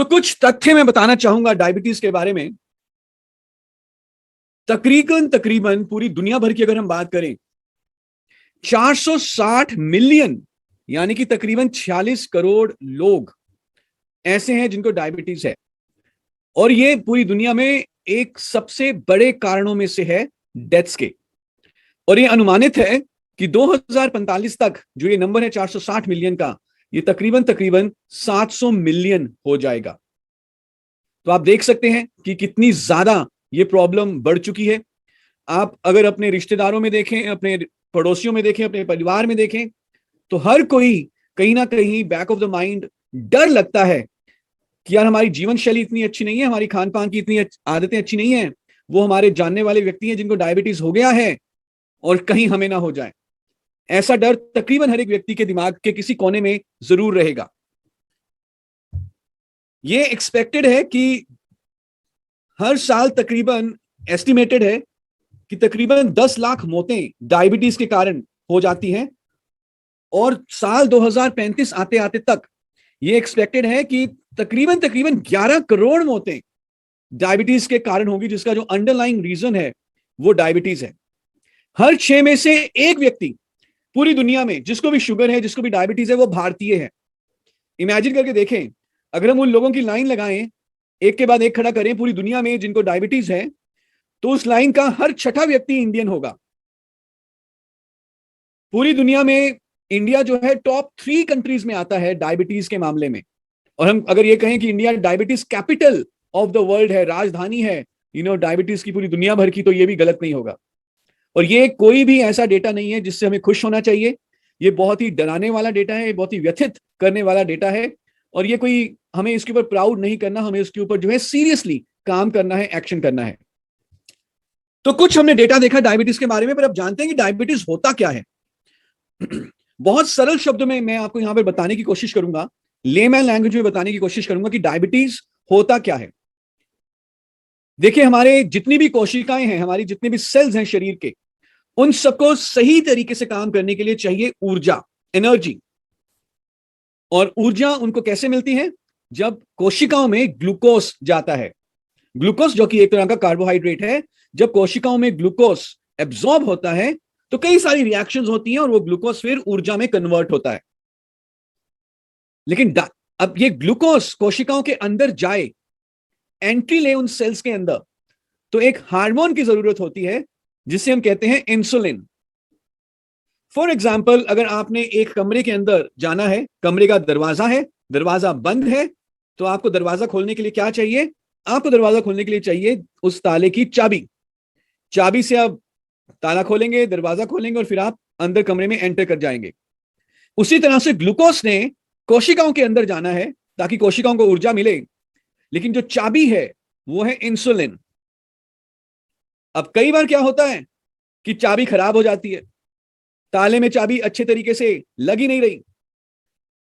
कुछ तथ्य मैं बताना चाहूंगा डायबिटीज के बारे में। तकरीबन तकरीबन पूरी दुनिया भर की अगर हम बात करें 460 मिलियन यानी कि तकरीबन 46 करोड़ लोग ऐसे हैं जिनको डायबिटीज है, और ये पूरी दुनिया में एक सबसे बड़े कारणों में से है डेथ्स के। और ये अनुमानित है कि 2045 तक जो ये नंबर है 460 मिलियन का, ये तकरीबन तकरीबन 700 मिलियन हो जाएगा। तो आप देख सकते हैं कि कितनी ज्यादा ये प्रॉब्लम बढ़ चुकी है। आप अगर अपने रिश्तेदारों में देखें, अपने पड़ोसियों में देखें, अपने परिवार में देखें, तो हर कोई कहीं ना कहीं बैक ऑफ द माइंड डर लगता है कि यार हमारी जीवन शैली इतनी अच्छी नहीं है, हमारी खान पान की इतनी आदतें अच्छी नहीं है, वो हमारे जानने वाले व्यक्ति हैं जिनको डायबिटीज हो गया है और कहीं हमें ना हो जाए। ऐसा डर तकरीबन हर एक व्यक्ति के दिमाग के किसी कोने में जरूर रहेगा। ये एक्सपेक्टेड है कि हर साल तकरीबन एस्टिमेटेड है कि तकरीबन 10 लाख मौतें डायबिटीज के कारण हो जाती हैं, और साल 2035 आते आते तक ये एक्सपेक्टेड है कि तकरीबन तकरीबन 11 करोड़ मौतें डायबिटीज के कारण होगी, जिसका जो अंडरलाइंग रीजन है वो डायबिटीज है। हर 6 में से एक व्यक्ति पूरी दुनिया में जिसको भी शुगर है, जिसको भी डायबिटीज है, वो भारतीय है। इमेजिन करके देखें, अगर हम उन लोगों की लाइन लगाएं, एक के बाद एक खड़ा करें पूरी दुनिया में जिनको डायबिटीज है, तो उस लाइन का हर छठा व्यक्ति इंडियन होगा। पूरी दुनिया में इंडिया जो है टॉप 3 कंट्रीज में आता है डायबिटीज के मामले में। और हम अगर ये कहें कि India diabetes capital of the world है, राजधानी है डायबिटीज की पूरी दुनिया भर की, तो ये भी गलत नहीं होगा। और ये कोई भी ऐसा डेटा नहीं है जिससे हमें खुश होना चाहिए। ये बहुत ही डराने वाला डेटा है, बहुत ही व्यथित करने वाला डेटा है, और ये कोई हमें इसके ऊपर प्राउड नहीं करना, हमें इसके ऊपर जो है सीरियसली काम करना है, एक्शन करना है। तो कुछ हमने डेटा देखा डायबिटीज के बारे में, पर अब जानते हैं कि डायबिटीज होता क्या है। बहुत सरल शब्दों में मैं आपको यहां पर बताने की कोशिश करूंगा, लेमैन लैंग्वेज में बताने की कोशिश करूंगा कि डायबिटीज होता क्या है। देखिए, हमारे जितनी भी कोशिकाएं हैं, हमारी जितने भी सेल्स हैं शरीर के, उन सबको सही तरीके से काम करने के लिए चाहिए ऊर्जा, एनर्जी। और ऊर्जा उनको कैसे मिलती है? जब कोशिकाओं में ग्लूकोज जाता है। ग्लूकोज जो कि एक तरह का कार्बोहाइड्रेट है, जब कोशिकाओं में ग्लूकोज एब्जॉर्ब होता है तो कई सारी रिएक्शंस होती हैं और वो ग्लूकोज फिर ऊर्जा में कन्वर्ट होता है। लेकिन अब ये ग्लूकोज कोशिकाओं के अंदर जाए, एंट्री ले उन सेल्स के अंदर, तो एक हार्मोन की जरूरत होती है जिसे हम कहते हैं इंसुलिन। फॉर एग्जाम्पल, अगर आपने एक कमरे के अंदर जाना है, कमरे का दरवाजा है, दरवाजा बंद है, तो आपको दरवाजा खोलने के लिए क्या चाहिए? आपको दरवाजा खोलने के लिए चाहिए उस ताले की चाबी। चाबी से आप ताला खोलेंगे, दरवाजा खोलेंगे, और फिर आप अंदर कमरे में एंटर कर जाएंगे। उसी तरह से ग्लूकोज ने कोशिकाओं के अंदर जाना है ताकि कोशिकाओं को ऊर्जा मिले, लेकिन जो चाबी है वो है इंसुलिन। अब कई बार क्या होता है कि चाबी खराब हो जाती है, ताले में चाबी अच्छे तरीके से लग ही नहीं रही,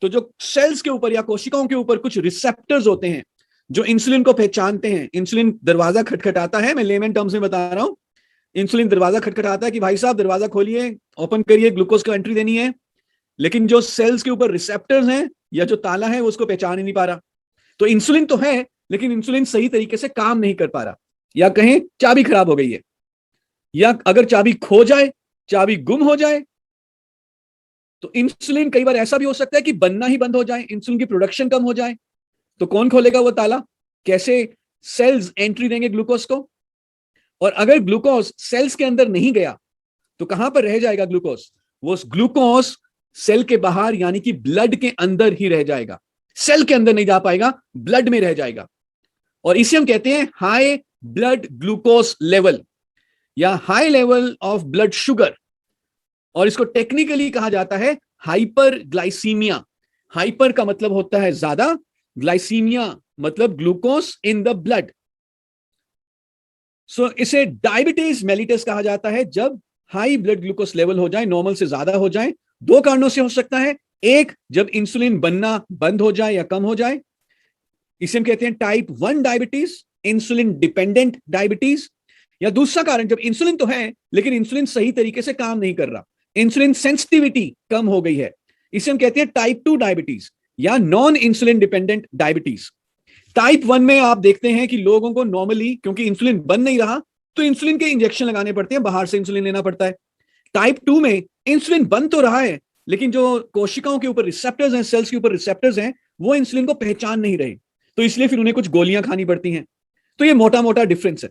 तो जो सेल्स के ऊपर या कोशिकाओं के ऊपर कुछ रिसेप्टर्स होते हैं जो इंसुलिन को पहचानते हैं। इंसुलिन दरवाजा खटखटाता है, मैं लेमन टर्म्स में बता रहा हूं। इंसुलिन दरवाजा खटखटाता है कि भाई साहब दरवाजा खोलिए, ओपन करिए, ग्लूकोज को एंट्री देनी है। लेकिन जो सेल्स के ऊपर रिसेप्टर्स हैं या जो ताला है वो उसको पहचान ही नहीं पा रहा। तो इंसुलिन तो है, लेकिन इंसुलिन सही तरीके से काम नहीं कर पा रहा, या कहें चाबी खराब हो गई है। या अगर चाबी खो जाए, चाबी गुम हो जाए, तो इंसुलिन कई बार ऐसा भी हो सकता है कि बनना ही बंद हो जाए, इंसुलिन की प्रोडक्शन कम हो जाए। तो कौन खोलेगा वो ताला? कैसे सेल्स एंट्री देंगे ग्लूकोज को? और अगर ग्लूकोज सेल्स के अंदर नहीं गया तो कहां पर रह जाएगा ग्लूकोज? वो ग्लूकोज सेल के बाहर यानी कि ब्लड के अंदर ही रह जाएगा। सेल के अंदर नहीं जा पाएगा, ब्लड में रह जाएगा। और इसे हम कहते हैं हाई ब्लड ग्लूकोज लेवल या high level of blood sugar, और इसको टेक्निकली कहा जाता है हाइपर ग्लाइसीमिया। हाइपर का मतलब होता है ज्यादा, ग्लाइसीमिया मतलब ग्लूकोज इन द ब्लड। सो इसे डायबिटीज मेलिटस कहा जाता है जब हाई ब्लड ग्लूकोज लेवल हो जाए, नॉर्मल से ज्यादा हो जाए। 2 कारणों से हो सकता है। एक, जब इंसुलिन बनना बंद हो जाए या कम हो जाए, इसे हम कहते हैं type 1 diabetes, insulin dependent diabetes. या दूसरा कारण, जब इंसुलिन तो है लेकिन इंसुलिन सही तरीके से काम नहीं कर रहा, इंसुलिन सेंसिटिविटी कम हो गई है, इसे हम कहते हैं टाइप 2 डायबिटीज या non insulin dependent diabetes. Type 1 में आप देखते हैं कि लोगों को नॉर्मली, क्योंकि इंसुलिन बन नहीं रहा, तो इंसुलिन के इंजेक्शन लगाने पड़ते हैं, बाहर से इंसुलिन लेना पड़ता है। टाइप 2 में इंसुलिन बन तो रहा है, लेकिन जो कोशिकाओं के ऊपर रिसेप्टर्स हैं, सेल्स के ऊपर रिसेप्टर्स हैं, वो इंसुलिन को पहचान नहीं रहे, तो इसलिए फिर उन्हें कुछ गोलियां खानी पड़ती हैं। तो ये मोटा मोटा डिफरेंस है।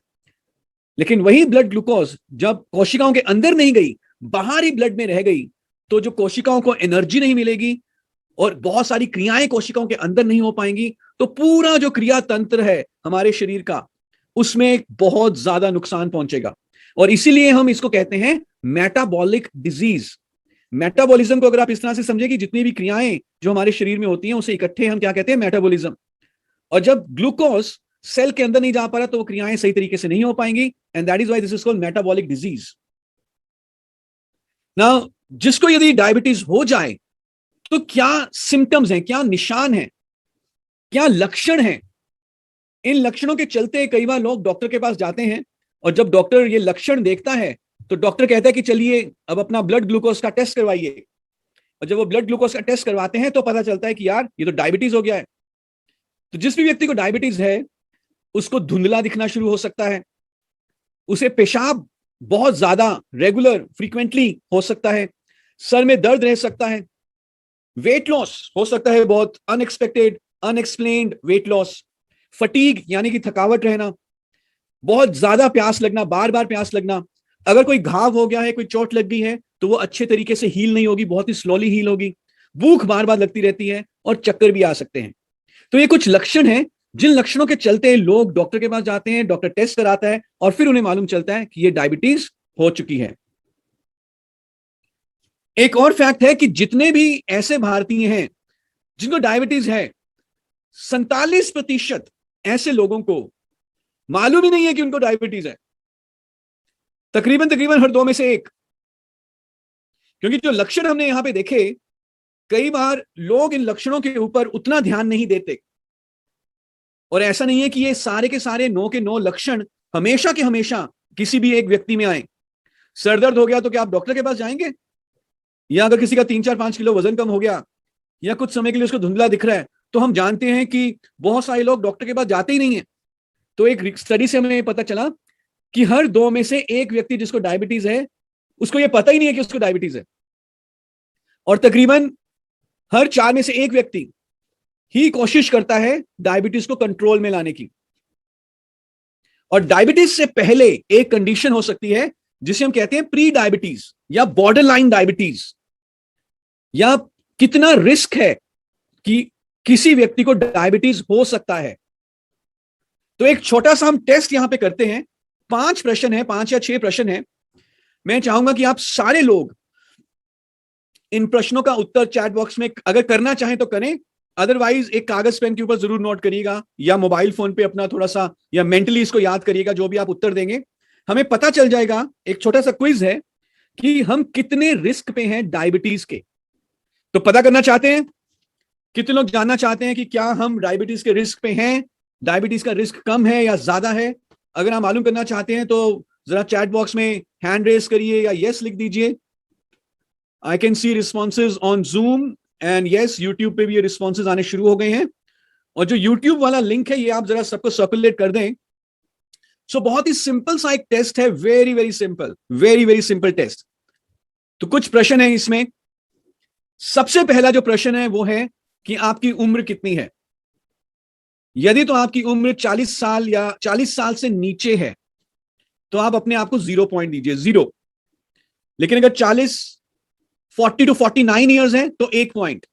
लेकिन वही ब्लड ग्लूकोज जब कोशिकाओं के अंदर नहीं गई, बाहर ही ब्लड में रह गई, तो जो कोशिकाओं को एनर्जी नहीं मिलेगी और बहुत सारी क्रियाएं कोशिकाओं के अंदर नहीं हो पाएंगी, तो पूरा जो क्रिया तंत्र है हमारे शरीर का, उसमें बहुत ज्यादा नुकसान पहुंचेगा। और इसीलिए हम इसको कहते हैं मेटाबॉलिक डिजीज। मेटाबॉलिज्म को अगर आप इस तरह से समझे कि जितनी भी क्रियाएं जो हमारे शरीर में होती हैं उसे इकट्ठे हम क्या कहते हैं, मेटाबॉलिज्म। और जब ग्लूकोज सेल के अंदर नहीं जा पा रहा तो वो क्रियाएं सही तरीके से नहीं हो पाएंगी, and that is why this is called metabolic disease. ना, जिसको यदि डायबिटीज हो जाए तो क्या सिम्टम्स हैं, क्या निशान हैं, क्या लक्षण हैं? इन लक्षणों के चलते कई बार लोग डॉक्टर के पास जाते हैं, और जब डॉक्टर ये लक्षण देखता है तो डॉक्टर कहता है कि चलिए अब अपना ब्लड ग्लूकोज का टेस्ट करवाइए। और जब वो ब्लड ग्लूकोज का टेस्ट करवाते हैं तो पता चलता है कि यार ये तो डायबिटीज हो गया है। तो जिस भी व्यक्ति को डायबिटीज है उसको धुंधला दिखना शुरू हो सकता है, उसे पेशाब बहुत ज्यादा रेगुलर फ्रीक्वेंटली हो सकता है, सर में दर्द रह सकता है, वेट लॉस हो सकता है, बहुत unexpected unexplained weight loss, fatigue यानी कि थकावट रहना, बहुत ज्यादा प्यास लगना, बार बार प्यास लगना। अगर कोई घाव हो गया है, कोई चोट लग गई है, तो वो अच्छे तरीके से हील नहीं होगी, बहुत ही स्लोली हील होगी, भूख बार बार लगती रहती है, और चक्कर भी आ सकते हैं। तो ये कुछ लक्षण हैं जिन लक्षणों के चलते लोग डॉक्टर के पास जाते हैं, डॉक्टर टेस्ट कराता है और फिर उन्हें मालूम चलता है कि ये डायबिटीज हो चुकी है। एक और फैक्ट है कि जितने भी ऐसे भारतीय हैं जिनको डायबिटीज है, 47% ऐसे लोगों को मालूम ही नहीं है कि उनको डायबिटीज है। तकरीबन तकरीबन हर 2 में से 1। क्योंकि जो लक्षण हमने यहां पे देखे, कई बार लोग इन लक्षणों के ऊपर उतना ध्यान नहीं देते। और ऐसा नहीं है कि ये सारे के सारे 9 के 9 लक्षण हमेशा के हमेशा किसी भी एक व्यक्ति में आए। सर दर्द हो गया तो क्या आप डॉक्टर के पास जाएंगे? या अगर किसी का 3-4-5 किलो वजन कम हो गया, या कुछ समय के लिए उसको धुंधला दिख रहा है, तो हम जानते हैं कि बहुत सारे लोग डॉक्टर के पास जाते ही नहीं है। तो एक स्टडी से हमें पता चला कि हर 2 में से 1 व्यक्ति जिसको डायबिटीज है, उसको यह पता ही नहीं है कि उसको डायबिटीज है। और तकरीबन हर 4 में से 1 व्यक्ति ही कोशिश करता है डायबिटीज को कंट्रोल में लाने की। और डायबिटीज से पहले एक कंडीशन हो सकती है जिसे हम कहते हैं प्री डायबिटीज या बॉर्डर लाइन डायबिटीज, या कितना रिस्क है कि किसी व्यक्ति को डायबिटीज हो सकता है। तो एक छोटा सा हम टेस्ट यहां पे करते हैं। 5 प्रश्न है, 5 या 6 प्रश्न है। मैं चाहूंगा कि आप सारे लोग इन प्रश्नों का उत्तर चैट बॉक्स में अगर करना चाहें तो करें, अदरवाइज एक कागज पेन के ऊपर जरूर नोट करिएगा, या मोबाइल फोन पे अपना थोड़ा सा या मेंटली इसको याद करिएगा। जो भी आप उत्तर देंगे हमें पता चल जाएगा। एक छोटा सा क्विज है कि हम कितने रिस्क पे हैं डायबिटीज के। तो पता करना चाहते हैं, कितने लोग जानना चाहते हैं कि क्या हम डायबिटीज के रिस्क पे हैं, डायबिटीज का रिस्क कम है या ज्यादा है? अगर आप मालूम करना चाहते हैं तो जरा चैट बॉक्स में हैंड रेस करिए या यस लिख दीजिए। I can see responses on zoom and yes, YouTube पे भी ये रिस्पॉन्सेज आने शुरू हो गए हैं। और जो यूट्यूब वाला लिंक है ये आप जरा सबको सर्कुलेट कर दें। सो बहुत ही सिंपल सा एक टेस्ट है, very very simple, very very simple test. तो कुछ प्रश्न है इसमें। सबसे पहला जो प्रश्न है वो है कि आपकी उम्र कितनी है। यदि तो आपकी उम्र 40 साल या 40 साल से नीचे है तो आप अपने आप को 0 पॉइंट दीजिए, 0। लेकिन अगर 40 to 49 ईयर्स है तो 1 पॉइंट,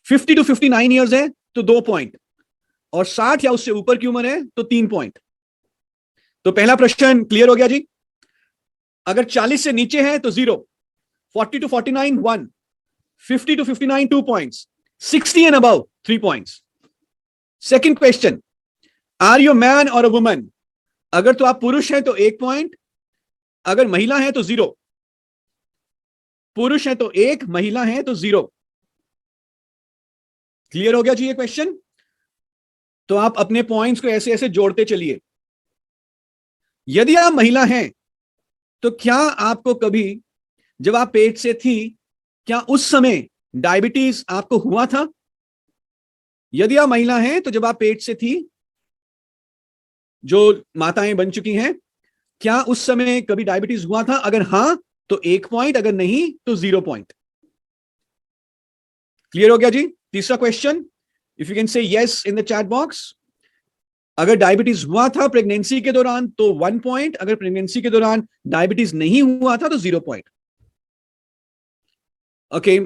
50 to 59 ईयर्स है तो 2 पॉइंट, और 60 या उससे ऊपर की उम्र है तो 3 पॉइंट। तो पहला प्रश्न क्लियर हो गया जी। अगर 40 से नीचे है तो 0, 40 to 49 1, 50 to 59 2 points, 60 and above 3 points. Second question, are you man और अ वुमन? अगर तो आप पुरुष हैं तो 1 पॉइंट, अगर महिला है तो 0। पुरुष है तो 1, महिला है तो 0। क्लियर हो गया जी ये क्वेश्चन? तो आप अपने पॉइंट्स को ऐसे ऐसे जोड़ते चलिए। यदि आप महिला हैं तो क्या आपको कभी जब आप पेट से थी, क्या उस समय डायबिटीज आपको हुआ था? यदि आप महिला हैं तो जब आप पेट से थी, जो माताएं बन चुकी हैं, क्या उस समय कभी डायबिटीज हुआ था? अगर हां तो 1 पॉइंट, अगर नहीं तो 0 पॉइंट। क्लियर हो गया जी? तीसरा question, if you can say yes in the chat box. अगर डायबिटीज हुआ था प्रेगनेंसी के दौरान तो 1 पॉइंट, अगर प्रेगनेंसी के दौरान डायबिटीज नहीं हुआ था तो 0 पॉइंट। ओके,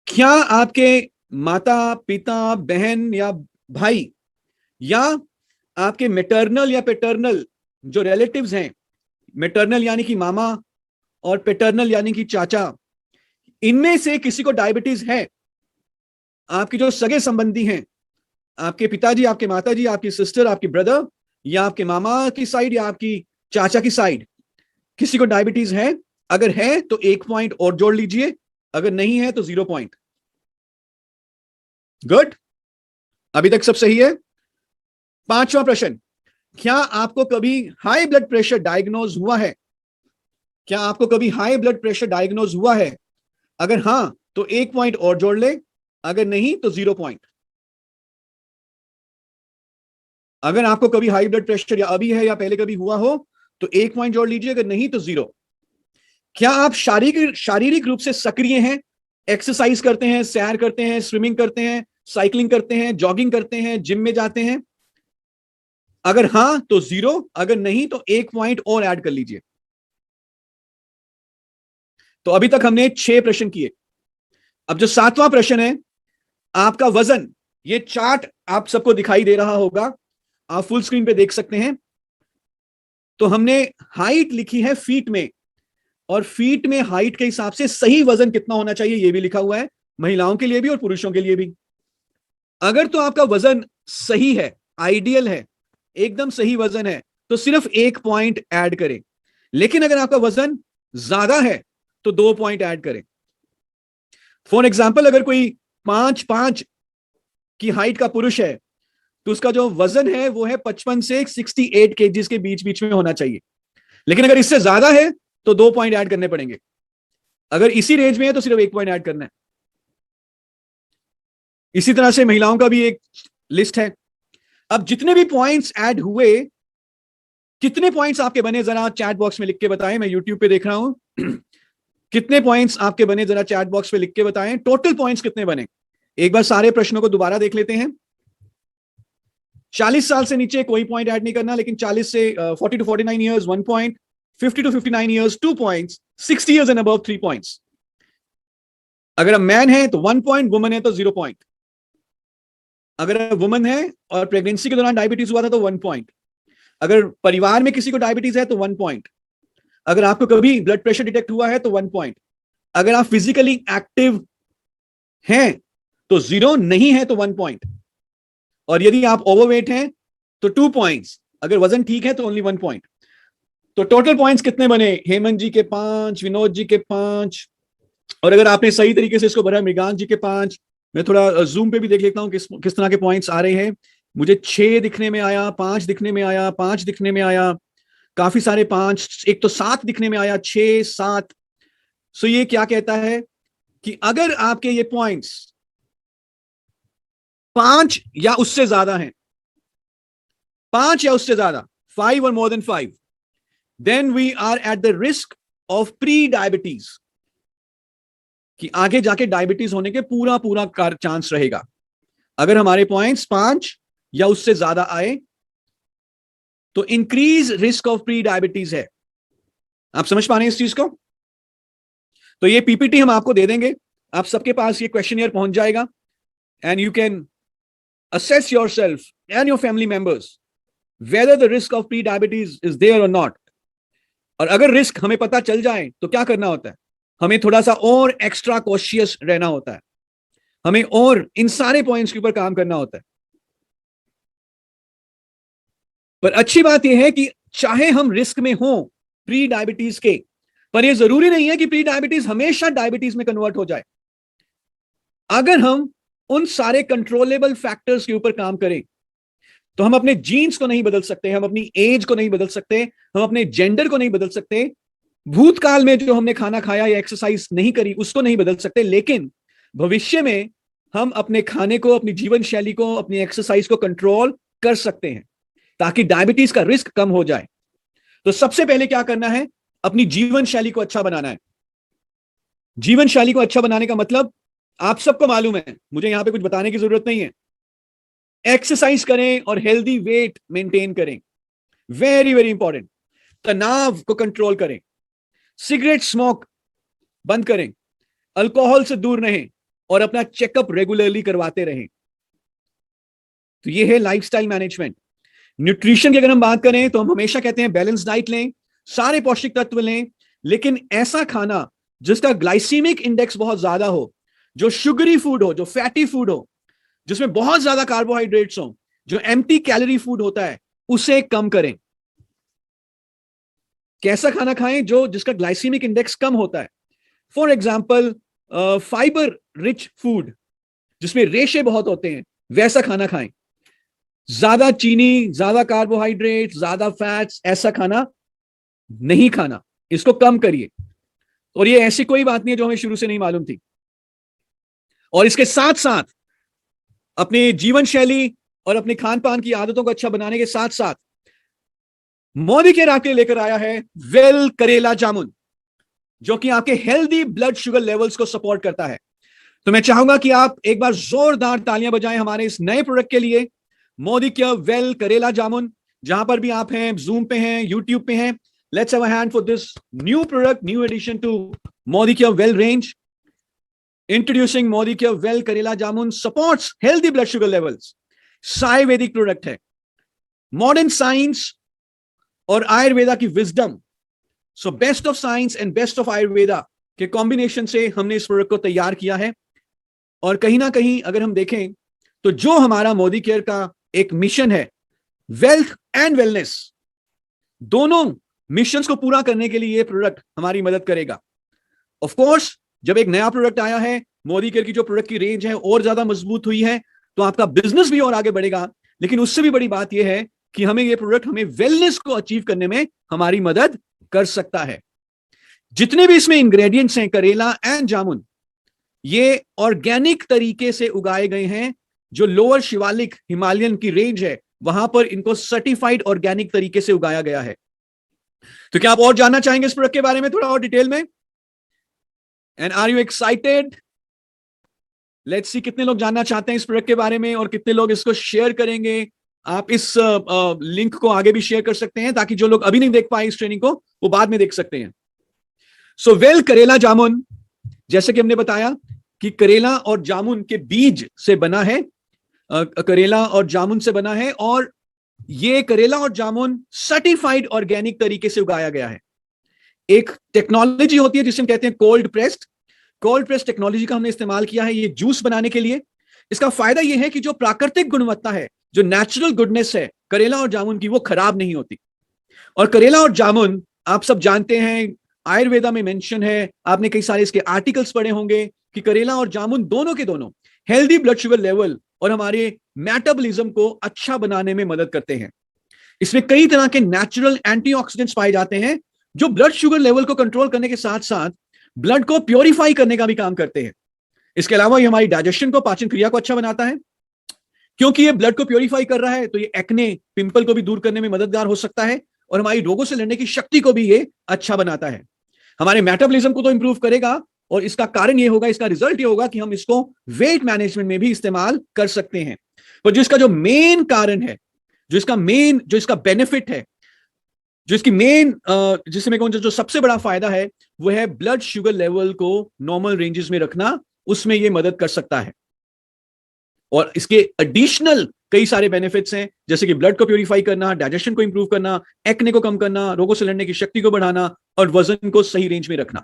क्या आपके माता पिता बहन या भाई या आपके मैटरनल या पेटर्नल जो रिलेटिव्स हैं, मैटरनल यानी कि मामा और पेटर्नल यानी कि चाचा, इनमें से किसी को डायबिटीज है? आपकी जो सगे संबंधी हैं, आपके पिताजी, आपके माताजी, आपकी सिस्टर, आपकी ब्रदर, या आपके मामा की साइड या आपकी चाचा की साइड, किसी को डायबिटीज है? अगर है तो 1 पॉइंट और जोड़ लीजिए, अगर नहीं है तो 0 पॉइंट। गुड, अभी तक सब सही है। पांचवा प्रश्न, क्या आपको कभी हाई ब्लड प्रेशर डायग्नोज हुआ है? क्या आपको कभी हाई ब्लड प्रेशर डायग्नोज हुआ है? अगर हां तो 1 पॉइंट और जोड़ ले, अगर नहीं तो 0 पॉइंट। अगर आपको कभी हाई ब्लड प्रेशर या अभी है या पहले कभी हुआ हो तो 1 पॉइंट जोड़ लीजिए, अगर नहीं तो 0। क्या आप शारीरिक रूप से सक्रिय हैं? एक्सरसाइज करते हैं, सैर करते हैं, स्विमिंग करते हैं, साइकिलिंग करते हैं, जॉगिंग करते हैं, जिम में जाते हैं? अगर हां तो 0, अगर नहीं तो 1 पॉइंट और ऐड कर लीजिए। तो अभी तक हमने 6 प्रश्न किए। अब जो 7वां प्रश्न है, आपका वजन, ये चार्ट आप सबको दिखाई दे रहा होगा, आप फुल स्क्रीन पे देख सकते हैं। तो हमने हाइट लिखी है फीट में, और फीट में हाइट के हिसाब से सही वजन कितना होना चाहिए ये भी लिखा हुआ है, महिलाओं के लिए भी और पुरुषों के लिए भी। अगर तो आपका वजन सही है, आइडियल है, एकदम सही वजन है, तो सिर्फ 1 पॉइंट ऐड करें। लेकिन अगर आपका वजन ज्यादा है तो 2 पॉइंट ऐड करें। फॉर एग्जाम्पल, अगर कोई 5'5" की हाइट का पुरुष है तो उसका जो वजन है वो है 55 से 68 केजीज के बीच बीच में होना चाहिए। लेकिन अगर इससे ज्यादा है तो 2 पॉइंट ऐड करने पड़ेंगे। अगर इसी रेंज में है तो सिर्फ 1 पॉइंट ऐड करना है। इसी तरह से महिलाओं का भी एक लिस्ट है। अब जितने भी पॉइंट्स ऐड हुए, कितने पॉइंट्स आपके बने जरा चैट बॉक्स में लिख के बताएं। मैं यूट्यूब पे देख रहा हूं। कितने पॉइंट्स आपके बने जरा चैट बॉक्स पे लिख के बताएं। टोटल पॉइंट्स कितने बने? एक बार सारे प्रश्नों को दोबारा देख लेते हैं। 40 साल से नीचे कोई पॉइंट ऐड नहीं करना, लेकिन 40 से 40 to 49 years 1 point, 50 to 59 years 2 points, 60 years and above 3 points. अगर आप मैन है तो 1 पॉइंट, वुमन है तो 0 पॉइंट। अगर वुमन है और प्रेगनेंसी के दौरान डायबिटीज हुआ था तो 1 पॉइंट। अगर परिवार में किसी को डायबिटीज है तो 1 पॉइंट। अगर आपको कभी ब्लड प्रेशर डिटेक्ट हुआ है तो 1 पॉइंट। अगर आप फिजिकली एक्टिव हैं तो 0, नहीं है तो 1 पॉइंट। और यदि आप ओवरवेट हैं तो 2 पॉइंट्स। अगर वजन ठीक है तो ओनली 1 पॉइंट। तो टोटल पॉइंट्स कितने बने? हेमंत जी के 5, विनोद जी के 5, और अगर आपने सही तरीके से इसको भरा, मृगांक जी के 5। मैं थोड़ा जूम पे भी देख लेता हूं किस तरह के पॉइंट्स आ रहे हैं। मुझे 6 दिखने में आया, 5 दिखने में आया, 5 दिखने में आया, काफी सारे 5, एक तो 7 दिखने में आया, 6, 7। सो ये क्या कहता है कि अगर आपके ये पॉइंट्स 5 या उससे ज्यादा हैं, 5 या उससे ज्यादा, 5 और more than 5, then we are at the risk of pre diabetes, कि आगे जाके डायबिटीज होने के पूरा पूरा चांस रहेगा। अगर हमारे पॉइंट्स 5 या उससे ज्यादा आए तो increase risk of pre diabetes है। आप समझ पा रहे हैं इस चीज को? तो ये पीपीटी हम आपको दे देंगे, आप सबके पास ये क्वेश्चनियर पहुंच जाएगा, and you can assess yourself and your family members whether the risk of pre-diabetes is there or not. और अगर रिस्क हमें पता चल जाए तो क्या करना होता है? हमें थोड़ा सा और एक्स्ट्रा कॉशियस रहना होता है, हमें और इन सारे पॉइंट्स के ऊपर काम करना होता है। पर अच्छी बात यह है कि चाहे हम रिस्क में हो प्री डायबिटीज के, पर यह जरूरी नहीं है कि प्री डायबिटीज हमेशा डायबिटीज में कन्वर्ट हो जाए। अगर हम उन सारे कंट्रोलेबल फैक्टर्स के ऊपर काम करें तो हम अपने जीन्स को नहीं बदल सकते, हम अपनी एज को नहीं बदल सकते, हम अपने जेंडर को नहीं बदल सकते, भूतकाल में जो हमने खाना खाया या एक्सरसाइज नहीं करी उसको नहीं बदल सकते, लेकिन भविष्य में हम अपने खाने को, अपनी जीवन शैली को, अपनी एक्सरसाइज को कंट्रोल कर सकते हैं ताकि डायबिटीज का रिस्क कम हो जाए। तो सबसे पहले क्या करना है, अपनी जीवन शैली को अच्छा बनाना है। जीवन शैली को अच्छा बनाने का मतलब आप सबको मालूम है, मुझे यहां पे कुछ बताने की जरूरत नहीं है। एक्सरसाइज करें और हेल्दी वेट मेंटेन करें, वेरी वेरी इंपॉर्टेंट। तनाव को कंट्रोल करें, सिगरेट स्मोक बंद करें, अल्कोहल से दूर रहें और अपना चेकअप रेगुलरली करवाते रहें। तो ये है लाइफस्टाइल मैनेजमेंट। न्यूट्रिशन की अगर हम बात करें तो हम हमेशा कहते हैं बैलेंस डाइट लें, सारे पौष्टिक तत्व लें, लेकिन ऐसा खाना जिसका ग्लाइसीमिक इंडेक्स बहुत ज्यादा हो, जो शुगरी फूड हो, जो फैटी फूड हो, जिसमें बहुत ज्यादा कार्बोहाइड्रेट्स हो, जो एम्प्टी कैलोरी फूड होता है, उसे कम करें। कैसा खाना खाएं जो जिसका ग्लाइसीमिक इंडेक्स कम होता है। For example fibre rich food जिसमें रेशे बहुत होते हैं, वैसा खाना खाएं। ज्यादा चीनी, ज्यादा कार्बोहाइड्रेट, ज्यादा फैट्स, ऐसा खाना नहीं खाना, इसको कम करिए। और ये ऐसी कोई बात नहीं है जो हमें शुरू से नहीं मालूम थी। और इसके साथ साथ अपनी जीवन शैली और अपने खान पान की आदतों को अच्छा बनाने के साथ साथ मोदी केयर आपके लेकर आया है वेल करेला जामुन, जो कि आपके हेल्दी ब्लड शुगर लेवल्स को सपोर्ट करता है। तो मैं चाहूंगा कि आप एक बार जोरदार तालियां बजाएं हमारे इस नए प्रोडक्ट के लिए, मोदी केयर वेल करेला जामुन। जहां पर भी आप हैं, जूम पे हैं, यूट्यूब पे हैं, let's have a hand for this new product, new edition to Modi care well range. Introducing Modi care well karela jamun, supports healthy blood sugar levels. Ayurvedic product है, मॉडर्न साइंस और आयुर्वेदा की wisdom, so best of science and best of Ayurveda के combination से हमने इस product को तैयार किया है। और कहीं ना कहीं अगर हम देखें तो जो हमारा मोदी केयर का एक मिशन है, वेल्थ एंड वेलनेस, दोनों मिशंस को पूरा करने के लिए ये प्रोडक्ट हमारी मदद करेगा। ऑफ कोर्स जब एक नया प्रोडक्ट आया है, मोदी केयर की जो प्रोडक्ट की रेंज है और ज्यादा मजबूत हुई है, तो आपका बिजनेस भी और आगे बढ़ेगा। लेकिन उससे भी बड़ी बात यह है कि हमें ये प्रोडक्ट हमें वेलनेस को अचीव करने में हमारी मदद कर सकता है। जितने भी इसमें इंग्रेडिएंट्स हैं, करेला एंड जामुन, ये ऑर्गेनिक तरीके से उगाए गए हैं। जो लोअर शिवालिक हिमालयन की रेंज है, वहां पर इनको सर्टिफाइड ऑर्गेनिक तरीके से उगाया गया है। तो क्या आप और जानना चाहेंगे इस प्रोडक्ट के बारे में थोड़ा और डिटेल में? And are you excited? Let's see कितने लोग जानना चाहते हैं इस प्रोडक्ट के बारे में और कितने लोग इसको शेयर करेंगे। आप इस लिंक को आगे भी शेयर कर सकते हैं ताकि जो लोग अभी नहीं देख पाए इस ट्रेनिंग को, वो बाद में देख सकते हैं। सो वेल करेला जामुन, जैसे कि हमने बताया कि करेला और जामुन के बीज से बना है, करेला और जामुन से बना है, और ये करेला और जामुन सर्टिफाइड ऑर्गेनिक तरीके से उगाया गया है। एक टेक्नोलॉजी होती है जिसे हम कहते हैं cold pressed. Cold press technology का हमने इस्तेमाल किया है ये जूस बनाने के लिए। इसका फायदा यह है कि जो प्राकृतिक गुणवत्ता है, जो नेचुरल गुडनेस है करेला और जामुन की, वो खराब नहीं होती। और करेला और जामुन आप सब जानते हैं, आयुर्वेदा में मेंशन है, आपने कई सारे इसके आर्टिकल्स पढ़े होंगे कि करेला और जामुन दोनों के दोनों हेल्दी ब्लड शुगर लेवल और हमारे मेटाबॉलिज्म को अच्छा बनाने में मदद करते हैं। इसमें कई तरह के नेचुरल एंटीऑक्सीडेंट्स पाए जाते हैं जो ब्लड शुगर लेवल को कंट्रोल करने के साथ साथ ब्लड को प्योरीफाई करने का भी काम करते हैं। इसके अलावा ये हमारी डाइजेशन को, पाचन क्रिया को अच्छा बनाता है। क्योंकि ये ब्लड को प्योरीफाई कर रहा है तो ये एक्ने, पिंपल को भी दूर करने में मददगार हो सकता है और हमारी रोगों से लड़ने की शक्ति को भी ये अच्छा बनाता है। हमारे मेटाबॉलिज्म को तो इंप्रूव करेगा और इसका कारण ये होगा, इसका रिजल्ट ये होगा कि हम इसको वेट मैनेजमेंट में भी इस्तेमाल कर सकते हैं। तो जिसका जो मेन कारण है, जो इसका बेनिफिट है, जो इसकी मेन जिसमें कौन जो सबसे बड़ा फायदा है, वो है ब्लड शुगर लेवल को नॉर्मल रेंजेस में रखना। उसमें ये मदद कर सकता है। और इसके एडिशनल कई सारे बेनिफिट्स हैं, जैसे कि ब्लड को प्यूरिफाई करना, डाइजेशन को इंप्रूव करना, एक्ने को कम करना, रोगों से लड़ने की शक्ति को बढ़ाना और वजन को सही रेंज में रखना।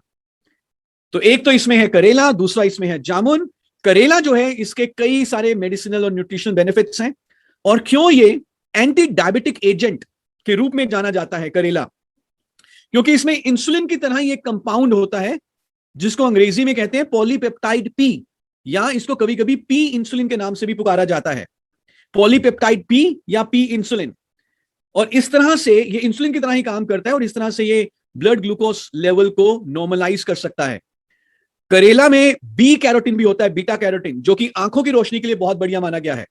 तो एक तो इसमें है करेला, दूसरा इसमें है जामुन। करेला जो है, इसके कई सारे मेडिसिनल और न्यूट्रिशनल बेनिफिट्स हैं। और क्यों ये एंटी डायबिटिक एजेंट के रूप में जाना जाता है करेला? क्योंकि इसमें इंसुलिन की तरह ही एक कंपाउंड होता है जिसको अंग्रेजी में कहते हैं पॉलीपेप्टाइड पी, या इसको कभी कभी पी इंसुलिन के नाम से भी पुकारा जाता है, पॉलीपेप्टाइड पी या पी इंसुलिन। और इस तरह से ये इंसुलिन की तरह ही काम करता है और इस तरह से ये ब्लड ग्लूकोज लेवल को नॉर्मलाइज कर सकता है। करेला में बी कैरोटीन भी होता है, बीटा कैरोटीन, जो कि आंखों की रोशनी के लिए बहुत बढ़िया माना गया है।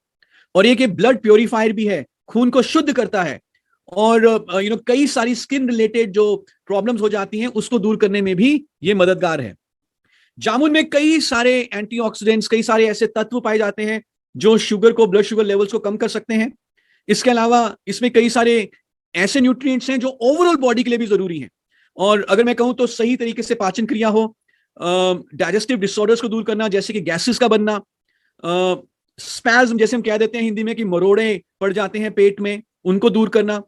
और ये ब्लड प्योरीफायर भी है, खून को शुद्ध करता है, और कई सारी स्किन रिलेटेड जो प्रॉब्लम्स हो जाती हैं उसको दूर करने में भी ये मददगार है। जामुन में कई सारे एंटीऑक्सीडेंट्स, कई सारे ऐसे तत्व पाए जाते हैं जो शुगर को, ब्लड शुगर लेवल्स को कम कर सकते हैं। इसके अलावा इसमें कई सारे ऐसे न्यूट्रिएंट्स हैं जो ओवरऑल बॉडी के लिए भी जरूरी हैं। और अगर मैं कहूं तो सही तरीके से पाचन क्रिया हो, डाइजेस्टिव डिसऑर्डर्स को दूर करना, जैसे कि गैसेस का बनना, स्पैज्म जैसे हम कह देते हैं हिंदी में कि मरोड़े पड़ जाते हैं पेट में, उनको दूर करना,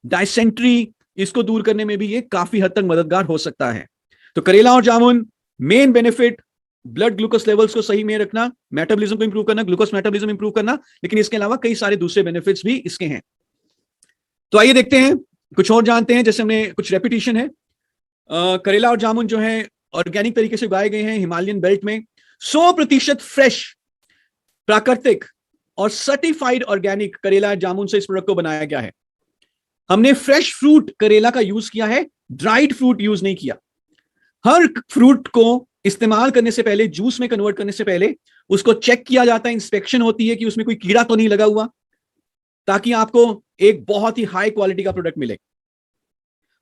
डायसेंट्री, इसको दूर करने में भी ये काफी हद तक मददगार हो सकता है। तो करेला और जामुन, main benefit blood glucose levels को सही में रखना, मेटाबॉलिज्म को इंप्रूव करना, ग्लूकोज मेटाबॉलिज्म इंप्रूव करना, लेकिन इसके अलावा कई सारे दूसरे बेनिफिट्स भी इसके हैं। तो आइए देखते हैं, कुछ और जानते हैं। जैसे हमने कुछ रेपिटेशन है, करेला और जामुन जो है ऑर्गेनिक तरीके से उगाए गए हैं हिमालयन बेल्ट में, 100% फ्रेश, प्राकृतिक और सर्टिफाइड ऑर्गेनिक करेला जामुन से इस प्रोडक्ट को बनाया गया है। हमने फ्रेश फ्रूट करेला का यूज किया है, ड्राइड फ्रूट यूज नहीं किया। हर फ्रूट को इस्तेमाल करने से पहले, जूस में कन्वर्ट करने से पहले उसको चेक किया जाता है, इंस्पेक्शन होती है कि उसमें कोई कीड़ा तो नहीं लगा हुआ, ताकि आपको एक बहुत ही हाई क्वालिटी का प्रोडक्ट मिले।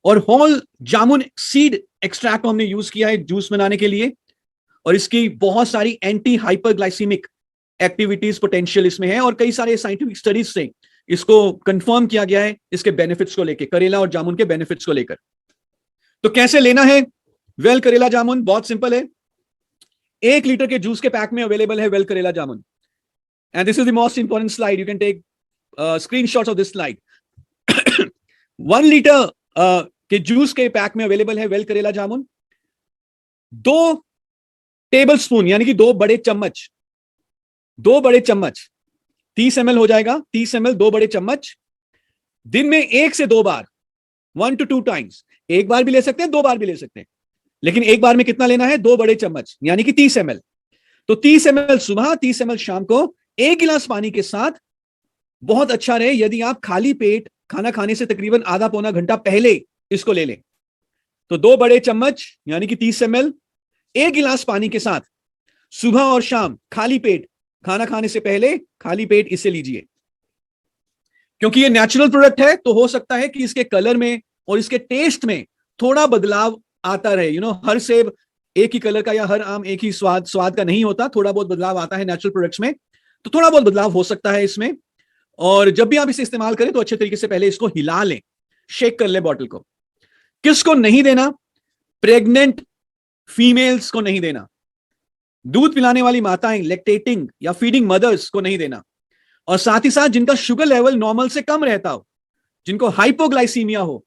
और होल जामुन सीड एक्सट्रैक्ट को हमने यूज किया है जूस बनाने के लिए, और इसकी बहुत सारी एंटी हाइपरग्लाइसीमिक एक्टिविटीज पोटेंशियल इसमें है, और कई सारे साइंटिफिक स्टडीज से इसको कंफर्म किया गया है इसके बेनिफिट्स को लेकर, करेला और जामुन के बेनिफिट्स को लेकर। तो कैसे लेना है वेल करेला जामुन? बहुत सिंपल है, 1 लीटर के जूस के पैक में अवेलेबल है well karela jamun. And this is the most important slide, you can take screenshots of this slide. 1 litre के जूस के पैक में अवेलेबल है well karela jamun. 2 table spoon यानी कि 2 बड़े चम्मच, 2 बड़े चम्मच, 30 ml हो जाएगा, 30 ml 2 बड़े चम्मच, दिन में 1 से 2 बार, 1 to 2 टाइम्स। एक बार भी ले सकते हैं, 2 बार भी ले सकते हैं, लेकिन एक बार में कितना लेना है? 2 बड़े चम्मच यानी कि 30 ml। तो 30 ml सुबह, 30 ml शाम को, 1 गिलास पानी के साथ। बहुत अच्छा रहे यदि आप खाली पेट खाना खाने से तकरीबन आधा पौना घंटा पहले इसको ले लें। तो 2 बड़े चम्मच यानी कि 30 ml, 1 गिलास पानी के साथ, सुबह और शाम खाली पेट, खाना खाने से पहले खाली पेट इसे लीजिए। क्योंकि ये नेचुरल प्रोडक्ट है तो हो सकता है कि इसके कलर में और इसके टेस्ट में थोड़ा बदलाव आता रहे। हर सेब एक ही कलर का या हर आम एक ही स्वाद का नहीं होता, थोड़ा बहुत बदलाव आता है नेचुरल प्रोडक्ट्स में, तो थोड़ा बहुत बदलाव हो सकता है इसमें। और जब भी आप इसे इस्तेमाल करें तो अच्छे तरीके से पहले इसको हिला लें, शेक कर ले बॉटल को। किसको नहीं देना? प्रेग्नेंट फीमेल्स को नहीं देना, दूध पिलाने वाली माताएं, लैक्टेटिंग या फीडिंग मदर्स को नहीं देना, और साथ ही साथ जिनका शुगर लेवल नॉर्मल से कम रहता हो, जिनको हाइपोग्लाइसीमिया हो।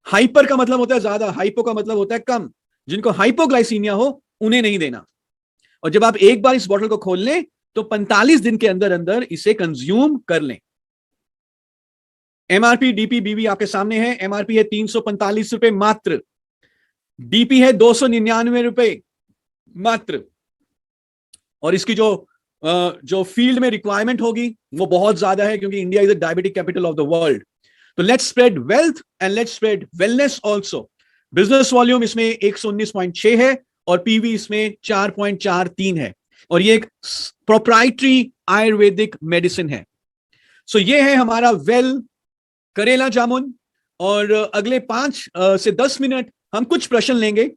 हाइपर का मतलब होता है ज्यादा, हाइपो का मतलब होता है कम। जिनको हाइपोग्लाइसीमिया हो उन्हें नहीं देना। और जब आप एक बार इस बोतल को खोल लें तो 45 दिन के अंदर अंदर इसे कंज्यूम कर लें। एमआरपी, डीपी, बीवी आपके सामने है। एमआरपी है 345 रुपए मात्र, डीपी है 299 रुपए मात्र, और इसकी जो फील्ड में रिक्वायरमेंट होगी वो बहुत ज्यादा है, क्योंकि India is the diabetic capital of the world. तो let's spread wealth and let's spread wellness also. Business volume इसमें 119.6 है और पीवी इसमें 4.43 है, और ये एक प्रोप्राइटरी आयुर्वेदिक मेडिसिन है। सो ये है हमारा वेल करेला जामुन। और अगले 5 से 10 मिनट हम कुछ प्रश्न लेंगे,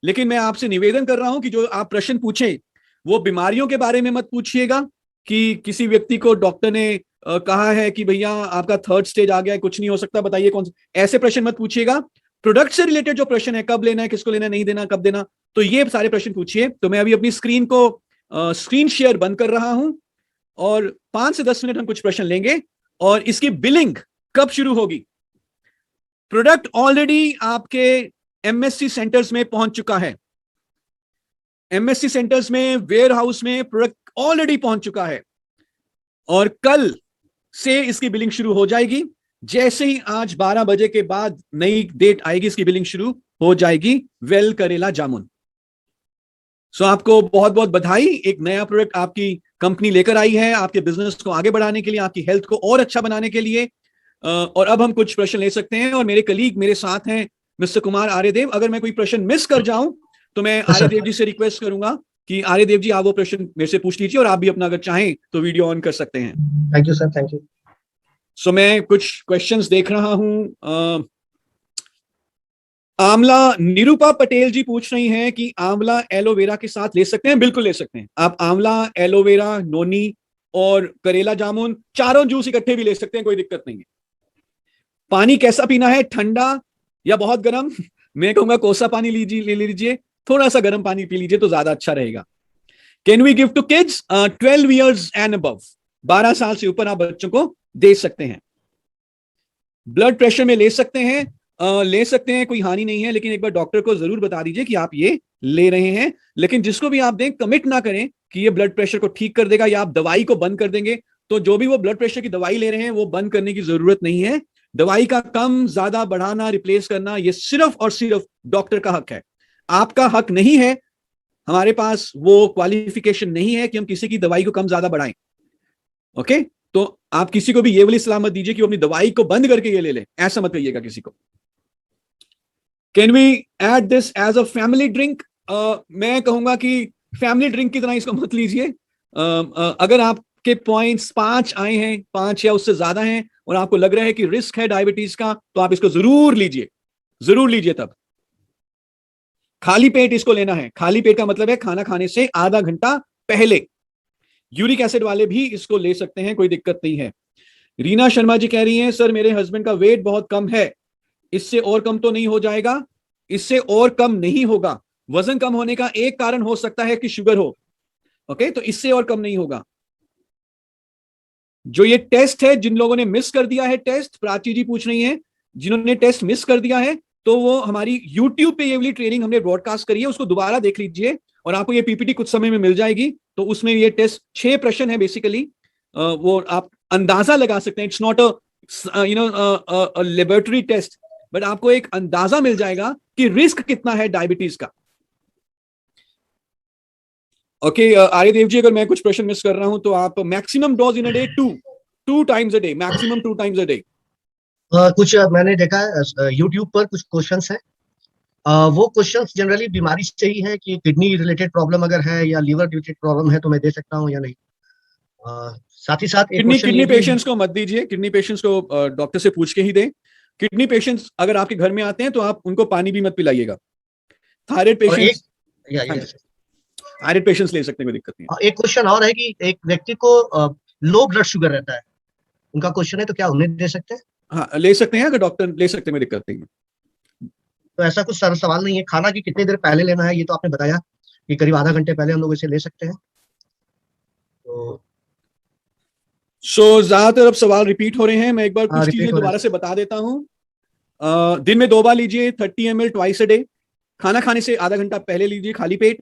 लेकिन मैं आपसे निवेदन कर रहा हूं कि जो आप प्रश्न पूछें वो बीमारियों के बारे में मत पूछिएगा कि किसी व्यक्ति को डॉक्टर ने कहा है कि भैया आपका 3rd स्टेज आ गया है, कुछ नहीं हो सकता, बताइए कौन सा, ऐसे प्रश्न मत पूछिएगा। प्रोडक्ट से रिलेटेड जो प्रश्न है, कब लेना है, किसको लेना, नहीं देना, कब देना, तो ये सारे प्रश्न पूछिए। तो मैं अभी अपनी स्क्रीन को स्क्रीन शेयर बंद कर रहा हूं, और 5 से 10 मिनट हम कुछ प्रश्न लेंगे। और इसकी बिलिंग कब शुरू होगी? प्रोडक्ट ऑलरेडी आपके एमएससी सेंटर्स में पहुंच चुका है, एमएससी सेंटर्स में, वेयर हाउस में प्रोडक्ट ऑलरेडी पहुंच चुका है, और कल से इसकी बिलिंग शुरू हो जाएगी। जैसे ही आज 12 बजे के बाद नई डेट आएगी, इसकी बिलिंग शुरू हो जाएगी वेल करेला जामुन। सो आपको बहुत बहुत बधाई, एक नया प्रोडक्ट आपकी कंपनी लेकर आई है आपके बिजनेस को आगे बढ़ाने के लिए, आपकी हेल्थ को और अच्छा बनाने के लिए। और अब हम कुछ प्रश्न ले सकते हैं, और मेरे कलीग मेरे साथ हैं मिस्टर कुमार आर्यदेव। अगर मैं कोई प्रश्न मिस कर जाऊं तो मैं आर्यदेव जी से रिक्वेस्ट करूंगा कि आर्यदेव जी आप वो प्रश्न मेरे से पूछ लीजिए, और आप भी अपना अगर चाहें तो वीडियो ऑन कर सकते हैं। Thank you sir, thank you. So मैं कुछ क्वेश्चंस देख रहा हूं। आंवला, निरूपा पटेल जी पूछ रही हैं कि आंवला एलोवेरा के साथ ले सकते हैं? बिल्कुल ले सकते हैं आप। आंवला, एलोवेरा, नोनी और करेला जामुन, चारों जूस इकट्ठे भी ले सकते हैं, कोई दिक्कत नहीं है। पानी कैसा पीना है, ठंडा या बहुत गर्म? मैं कहूंगा कोसा पानी लीजिए, ले लीजिए, थोड़ा सा गर्म पानी पी लीजिए तो ज्यादा अच्छा रहेगा। Can we give to kids 12 years and above? 12 साल से ऊपर आप बच्चों को दे सकते हैं। ब्लड प्रेशर में ले सकते हैं, ले सकते हैं, कोई हानि नहीं है, लेकिन एक बार डॉक्टर को जरूर बता दीजिए कि आप ये ले रहे हैं। लेकिन जिसको भी आप दें, कमिट ना करें कि ये ब्लड प्रेशर को ठीक कर देगा या आप दवाई को बंद कर देंगे। तो जो भी वो ब्लड प्रेशर की दवाई ले रहे हैं वो बंद करने की जरूरत नहीं है। दवाई का कम ज्यादा बढ़ाना, रिप्लेस करना, ये सिर्फ और सिर्फ डॉक्टर का हक है, आपका हक नहीं है। हमारे पास वो क्वालिफिकेशन नहीं है कि हम किसी की दवाई को कम ज्यादा बढ़ाएं। ओके, तो आप किसी को भी ये वाली सलाह मत दीजिए कि वो अपनी दवाई को बंद करके ये ले ले, ऐसा मत कहिएगा किसी को। Can we add this as a family drink? मैं कहूंगा कि फैमिली ड्रिंक की तरह इसको मत लीजिए। अगर आपके पॉइंट्स 5 आए हैं, 5 या उससे ज्यादा हैं, और आपको लग रहा है कि रिस्क है डायबिटीज का, तो आप इसको जरूर लीजिए, जरूर लीजिए। तब खाली पेट इसको लेना है। खाली पेट का मतलब है खाना खाने से आधा घंटा पहले। यूरिक एसिड वाले भी इसको ले सकते हैं, कोई दिक्कत नहीं है। रीना शर्मा जी कह रही हैं, सर मेरे हस्बैंड का वेट बहुत कम है, इससे और कम तो नहीं हो जाएगा? इससे और कम नहीं होगा। वजन कम होने का एक कारण हो सकता है कि शुगर हो, ओके, तो इससे और कम नहीं होगा। जो ये टेस्ट है, जिन लोगों ने मिस कर दिया है टेस्ट, प्राची जी पूछ रही हैं, जिन्होंने टेस्ट मिस कर दिया है, तो वो हमारी YouTube पे ये वाली ट्रेनिंग हमने ब्रॉडकास्ट करी है, उसको दोबारा देख लीजिए और आपको ये पीपीटी कुछ समय में मिल जाएगी। तो उसमें ये टेस्ट 6 प्रश्न है बेसिकली, वो आप अंदाजा लगा सकते हैं। It's not a laboratory test, but आपको एक अंदाजा मिल जाएगा कि रिस्क कितना है डायबिटीज का। ओके, आर्यदेव जी, अगर मैं कुछ प्रश्न मिस कर रहा हूं तो आप maximum dose in a day, 2 times a day, maximum 2 times a day. कुछ मैंने देखा है यूट्यूब पर कुछ क्वेश्चंस हैं, वो क्वेश्चंस जनरली बीमारी से ही है कि किडनी रिलेटेड प्रॉब्लम अगर है या लीवर रिलेटेड प्रॉब्लम है तो मैं दे सकता हूं या नहीं। साथ ही साथ एक क्वेश्चन किडनी पेशेंट्स को मत दीजिए, किडनी पेशेंट्स को डॉक्टर से पूछ के ही दें। किडनी पेशेंट्स अगर आपके घर में आते हैं तो आप उनको पानी भी मत पिलाइएगा। थायराइड पेशेंट्स, थायराइड पेशेंट्स ले सकते हैं, कोई दिक्कत नहीं है। एक क्वेश्चन और है कि एक व्यक्ति को लो ब्लड शुगर रहता है, उनका क्वेश्चन है, तो क्या उन्हें दे सकते हैं? हाँ, ले सकते हैं, अगर डॉक्टर ले सकते हैं, कोई दिक्कत नहीं है। तो ऐसा कुछ सवाल नहीं है। खाना की कितनी देर पहले लेना है, ये तो आपने बताया कि करीब आधा घंटे पहले हम लोग इसे ले सकते हैं। तो ज्यादातर अब सवाल रिपीट हो रहे हैं, मैं एक बार कुछ चीजें दोबारा से बता देता हूं। दिन में 2 बार लीजिए, 30 ml ट्वाइस अ डे। खाना खाने से आधा घंटा पहले लीजिए खाली पेट।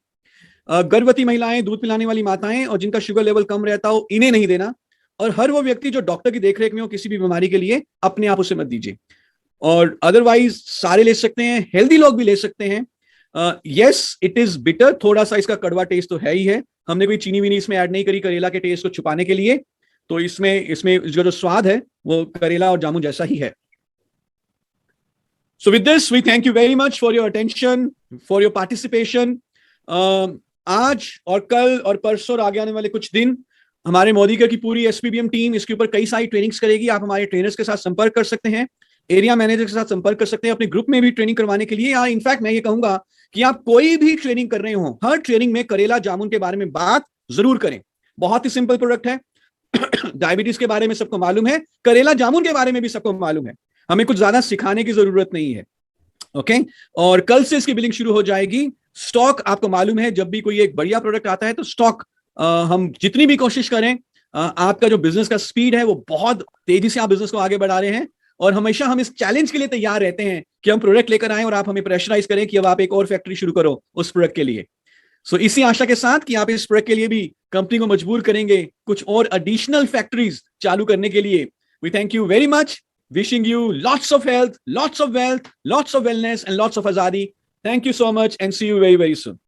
गर्भवती महिलाएं, दूध पिलाने वाली माताएं और जिनका शुगर लेवल कम रहता हो, इन्हें नहीं देना। और हर वो व्यक्ति जो डॉक्टर की देखरेख में हो किसी भी बीमारी के लिए, अपने आप उसे मत दीजिए। और अदरवाइज सारे ले सकते हैं, हेल्दी लोग भी ले सकते हैं। यस, इट इज बिटर, थोड़ा सा इसका कड़वा टेस्ट तो है ही है। हमने कोई चीनी वीनी इसमें ऐड नहीं करी करेला के टेस्ट को छुपाने के लिए। तो इसमें जो स्वाद है वो करेला और जामुन जैसा ही है। So with this, we thank you very much for your attention, for your participation. आज और कल और परसों और आगे आने वाले कुछ दिन हमारे मोदीकर की पूरी एसपीबीएम टीम इसके ऊपर कई सारी ट्रेनिंग्स करेगी। आप हमारे ट्रेनर्स के साथ संपर्क कर सकते हैं, एरिया मैनेजर के साथ संपर्क कर सकते हैं अपने ग्रुप में भी ट्रेनिंग करवाने के लिए। या इनफैक्ट मैं ये कहूंगा कि आप कोई भी ट्रेनिंग कर रहे हो, हर ट्रेनिंग में करेला जामुन के बारे में बात जरूर करें। बहुत ही सिंपल प्रोडक्ट है। डायबिटीज के बारे में सबको मालूम है, करेला जामुन के बारे में भी सबको मालूम है, हमें कुछ ज्यादा सिखाने की जरूरत नहीं है। ओके, और कल से इसकी बिलिंग शुरू हो जाएगी। स्टॉक आपको मालूम है, जब भी कोई एक बढ़िया प्रोडक्ट आता है तो स्टॉक हम जितनी भी कोशिश करें, आपका जो बिजनेस का स्पीड है वो बहुत तेजी से आप बिजनेस को आगे बढ़ा रहे हैं। और हमेशा हम इस चैलेंज के लिए तैयार रहते हैं कि हम प्रोडक्ट लेकर आए और आप हमें प्रेशराइज करें कि अब आप एक और फैक्ट्री शुरू करो उस प्रोडक्ट के लिए। सो इसी आशा के साथ कि आप इस प्रोडक्ट के लिए भी कंपनी को मजबूर करेंगे कुछ और एडिशनल फैक्ट्रीज चालू करने के लिए। We thank you very much, wishing you lots of health, lots of wealth, lots of wellness and lots of azadi. Thank you so much and see you very, very soon.